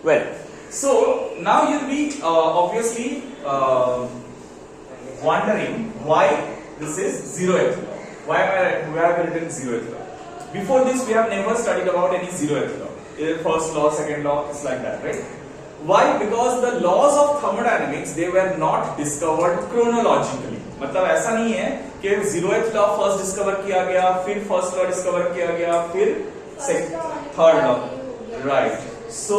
Well, so now you'll be obviously wondering why this is zeroth law. Why have I written zeroth law? Before this, we have never studied about any zeroth law. Either first law, second law, it's like that, right? Why? Because the laws of thermodynamics, they were not discovered chronologically. मतलब ऐसा नहीं है कि zeroth law first discover किया गया, फिर first law discover किया गया, फिर third law, right? So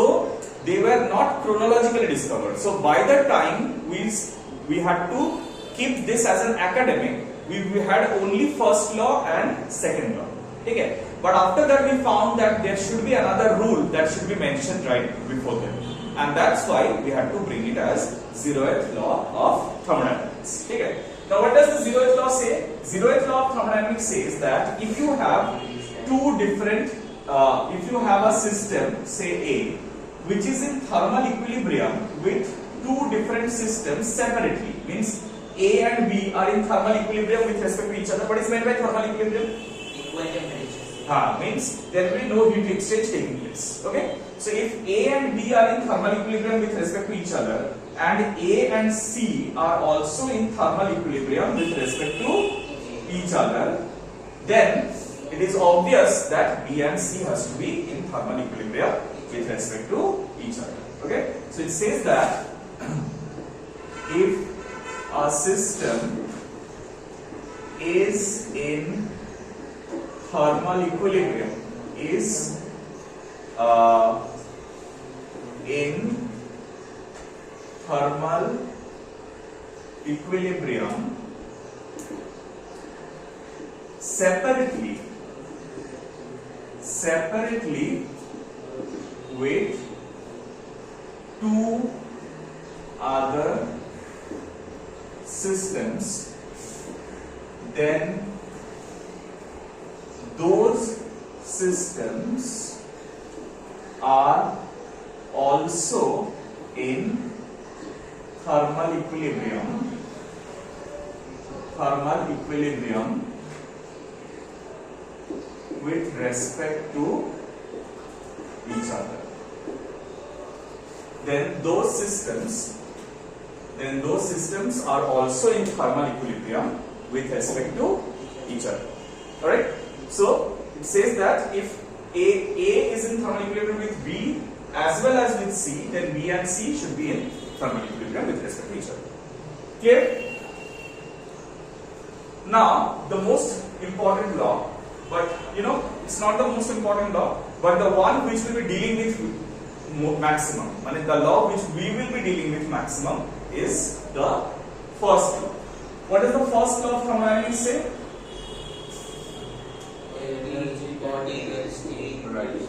they were not chronologically discovered. So by the time we had to keep this as an academic, we had only first law and second law. Okay? But after that we found that there should be another rule that should be mentioned right before them. And that's why we had to bring it as zeroth law of thermodynamics. Okay? Now what does the zeroth law say? Zeroth law of thermodynamics says that if you have if you have a system, say A, which is in thermal equilibrium with two different systems separately, means A and B are in thermal equilibrium with respect to each other. What is meant by thermal equilibrium? Equal temperature. Means there will be no heat exchange taking place. Okay? So if A and B are in thermal equilibrium with respect to each other, and A and C are also in thermal equilibrium with respect to each other, then it is obvious that B and C has to be in thermal equilibrium with respect to each other. Okay? So it says that if a system is in thermal equilibrium, separately with two other systems, then those systems are also in thermal equilibrium with respect to each other. Then those systems are also in thermal equilibrium with respect to each other. Alright? So it says that if A is in thermal equilibrium with B as well as with C, then B and C should be in thermal equilibrium with respect to each other. Clear? Now the most important law, but it's not the most important law, but the one which will be dealing with maximum. I mean, the law which we will be dealing with maximum is the first law. What does the first law of thermodynamics say? Right.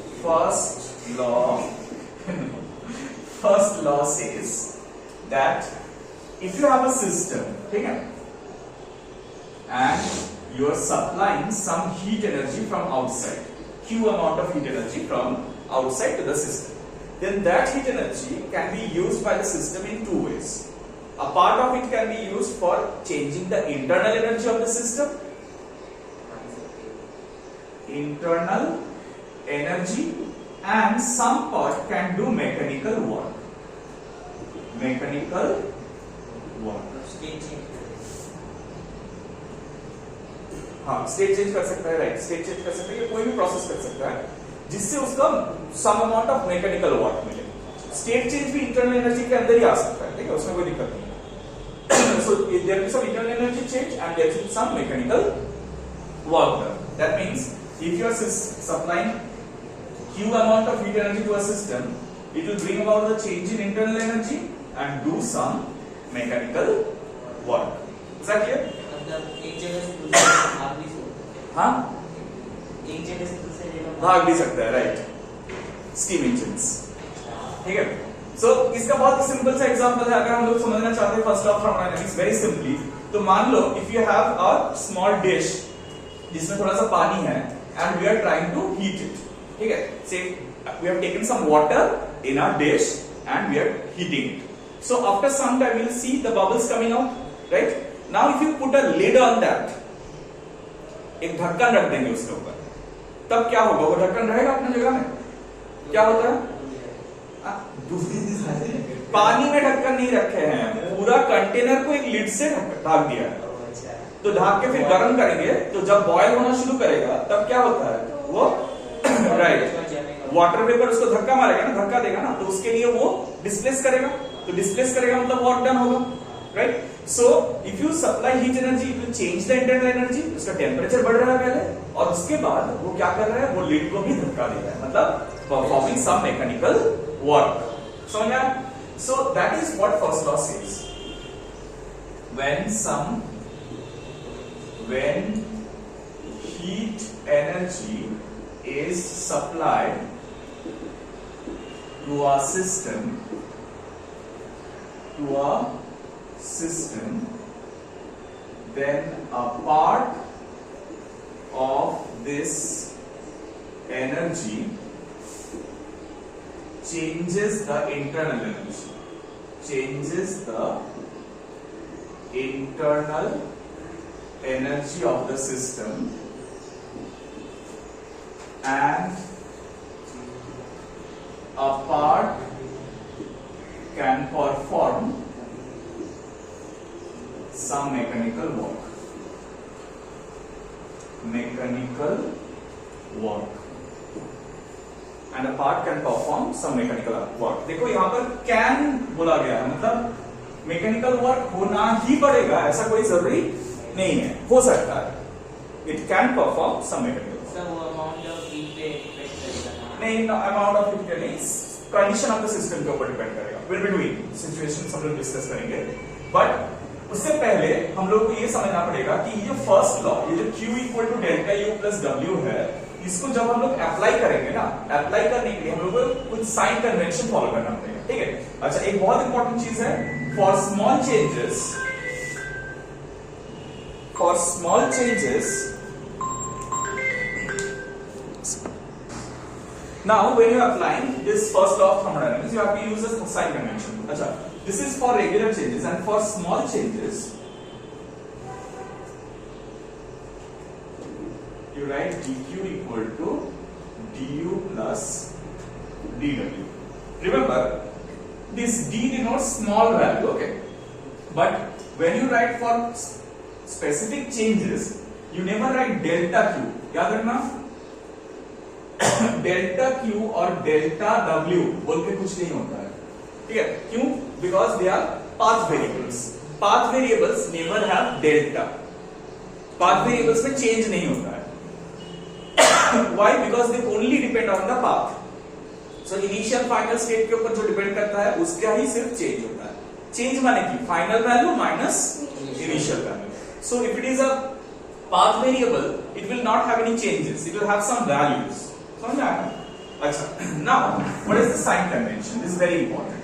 First law says that if you have a system, okay, and you are supplying some heat energy from outside, Q amount of heat energy from outside to the system, then that heat energy can be used by the system in two ways. A part of it can be used for changing the internal energy of the system, and some part can do mechanical work. State change कर सकता है, right? State change कर सकता है, कोई भी process कर सकता है जिससे उसका some amount of mechanical work मिले. स्टेट चेंज भी इंटरनल एनर्जी के अंदर ही आ सकता है, ठीक है? उसमें कोई दिक्कत नहीं है. So there is some internal energy change and there is some mechanical work done. That means if you are supplying Q amount of heat energy to a system, it will bring about the change in internal energy and do some mechanical work. Is that clear? एक जगह से दूसरी जगह भाग भी सकता है. एक जगह से दूसरी जगह भाग भी सकता है, राइट? स्टीम इंजन्स, ठीक है? सो इसका बहुत ही सिंपल सा एग्जांपल है. अगर हम लोग समझना चाहते हैं first law of thermodynamics very simply, तो मान लो if you have a small dish जिसमें थोड़ा सा पानी है and we are trying to heat it, ठीक है? Say we have taken some water in a dish and we are heating it. So after some time we will see the bubbles coming out, right? Now if you put a lid on that, एक ढक्कन रख देंगे उसके ऊपर, तब क्या होगा? वो ढक्कन रहेगा अपनी जगह में? क्या होता है? पानी में ढक्कन नहीं रखे हैं, पूरा कंटेनर को एक लिड से ढक दिया है। तो ढक के फिर गर्म करेंगे, तो जब बॉयल होना शुरू करेगा तब क्या होता है वो राइट वाटर वेपर उसको धक्का मारेगा ना, धक्का देगा ना, तो उसके लिए वो डिस्प्लेस करेगा, तो डिस्प्लेस करेगा मतलब वर्क डन होगा, right. So if you supply heat energy it will change the internal energy, उसका टेम्परेचर बढ़ रहा है पहले, और उसके बाद वो क्या कर रहा है, वो लिड को भी धक्का दे रहा है, मतलब परफॉर्मिंग सम मैकेनिकल वर्क। समझ में? So that is what first law says, when heat energy is supplied to a system, then a part of this energy changes the internal energy, of the system, and a part can perform some mechanical work. And a part can perform some mechanical work. देखो यहाँ पर can बोला गया है, मतलब mechanical work होना ही पड़ेगा, ऐसा कोई जरूरी नहीं है, हो सकता है, it can perform some mechanical. नहीं, अमाउंट ऑफ हीट नहीं, कंडीशन ऑफ द सिस्टम के ऊपर डिपेंड करेगा, विल बी डूइंग सिचुएशन हम लोग डिस्कस करेंगे। बट उससे पहले हम लोग को ये समझना पड़ेगा कि ये फर्स्ट लॉ, ये जो Q equal to delta U plus W है, इसको जब हम लोग अप्लाई करेंगे ना, अप्लाई करने के लिए हम लोग को कुछ साइन कन्वेंशन फॉलो करना पड़ेगा, ठीक है। अच्छा, एक बहुत इंपॉर्टेंट चीज है, for small changes, now when you are applying this first law of thermodynamics, you have to use a sign convention. Acha, this is for regular changes, and for small changes you write dq equal to du plus dw. Remember, this d denotes small value, okay, but when you write for specific changes you never write delta q, याद रखना delta Q और delta W बोल के कुछ नहीं होता है, ठीक है। क्यों? Because they our path variables, path variables never have delta, path variables में चेंज नहीं होता है। Why? Because they only depend on the path. So initial final state के ऊपर जो डिपेंड करता है उसका ही सिर्फ चेंज होता है। चेंज माने की final value minus initial value. So if it is a path variable, it will not have any changes. It will have some values. समझ में आया? अच्छा, now what is the sign convention? This is very important.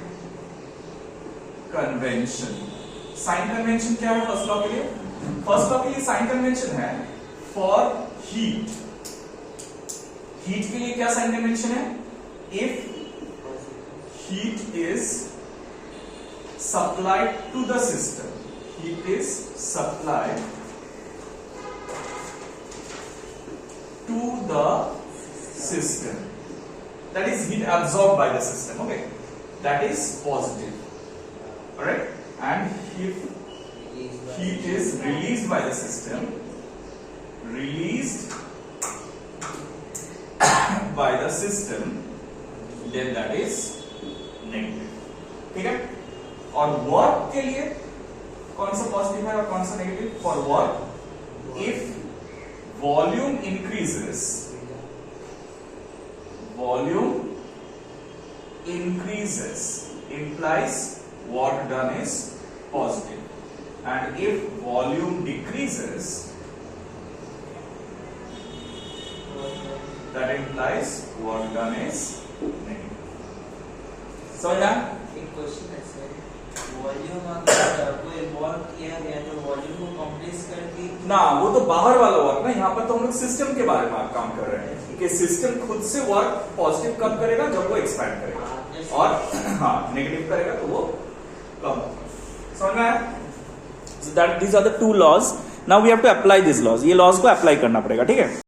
Convention. Sign convention क्या है first law के लिए? First law के लिए साइन कन्वेंशन है for heat. Heat के लिए क्या साइन कन्वेंशन है? If heat is supplied to the system, heat is supplied to the system, that is heat absorbed by the system, okay, that is positive, alright, and if heat is released by the system, then that is negative, ठीक है। और work के लिए कौन सा positive है और कौन सा negative? For work, if volume increases implies work done is positive, and if volume decreases that implies work done is negative. So yeah, एक क्वेश्चन है सर, वॉल्यूम अगर कोई वर्क किया गया तो वॉल्यूम को कंप्रेस करके ना, वो तो बाहर वाला वर्क ना, यहाँ पर तो हम लोग सिस्टम के बारे में काम कर रहे हैं कि सिस्टम खुद से वर्क पॉजिटिव कब करेगा? जब वो एक्सपैंड करेगा, और हाँ नेगेटिव करेगा तो वो कम। समझ में आया? So that these are the two laws. Now we have to apply these laws. ये laws को अप्लाई करना पड़ेगा, ठीक है।